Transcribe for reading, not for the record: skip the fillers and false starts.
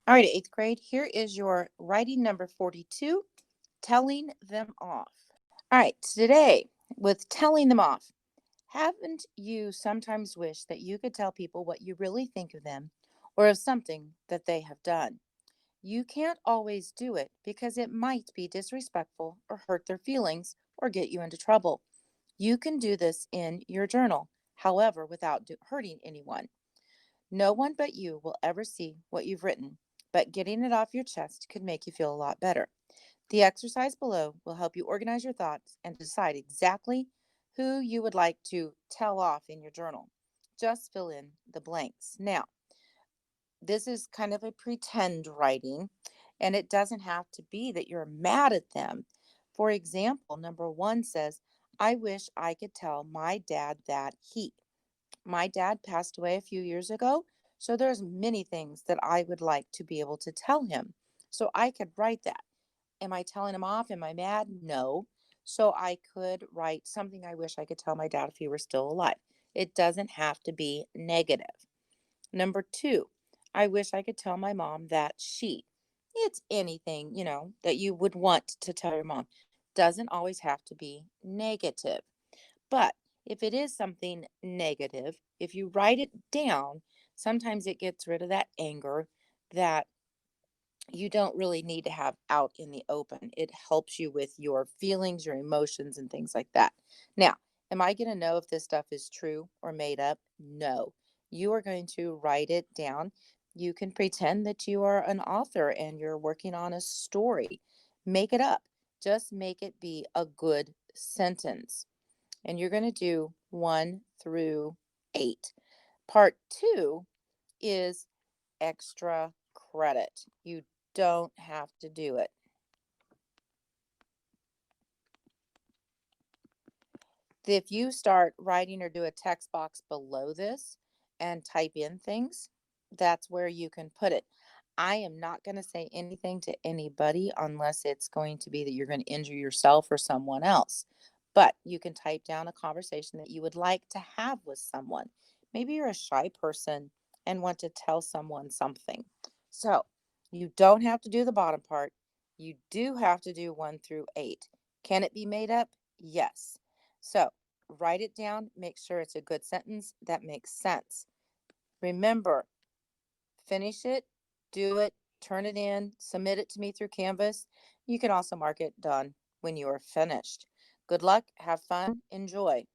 All right, eighth grade, here is your writing number 42, telling them off. All right, today with telling them off, haven't you sometimes wished that you could tell people what you really think of them or of something that they have done? You can't always do it because it might be disrespectful or hurt their feelings or get you into trouble. You can do this in your journal, however, without hurting anyone. No one but you will ever see what you've written, but getting it off your chest could make you feel a lot better. The exercise below will help you organize your thoughts and decide exactly who you would like to tell off in your journal. Just fill in the blanks. Now, this is kind of a pretend writing, and it doesn't have to be that you're mad at them. For example, number one says, I wish I could tell my dad that my dad passed away a few years ago, so there's many things that I would like to be able to tell him. So I could write that. Am I telling him off? Am I mad? No. So I could write something I wish I could tell my dad if he were still alive. It doesn't have to be negative. Number two, I wish I could tell my mom that it's anything, that you would want to tell your mom. Doesn't always have to be negative. But if it is something negative, if you write it down, sometimes it gets rid of that anger that you don't really need to have out in the open. It helps you with your feelings, your emotions, and things like that. Now, am I going to know if this stuff is true or made up? No. You are going to write it down. You can pretend that you are an author and you're working on a story. Make it up. Just make it be a good sentence. And you're going to do 1 through 8. Part 2 is extra credit. You don't have to do it. If you start writing or do a text box below this and type in things, that's where you can put it. I am not going to say anything to anybody unless it's going to be that you're going to injure yourself or someone else. But you can type down a conversation that you would like to have with someone. Maybe you're a shy person and want to tell someone something. So you don't have to do the bottom part. You do have to do 1 through 8. Can it be made up? Yes. So write it down. Make sure it's a good sentence that makes sense. Remember, finish it, do it, turn it in, submit it to me through Canvas. You can also mark it done when you are finished. Good luck, have fun, enjoy.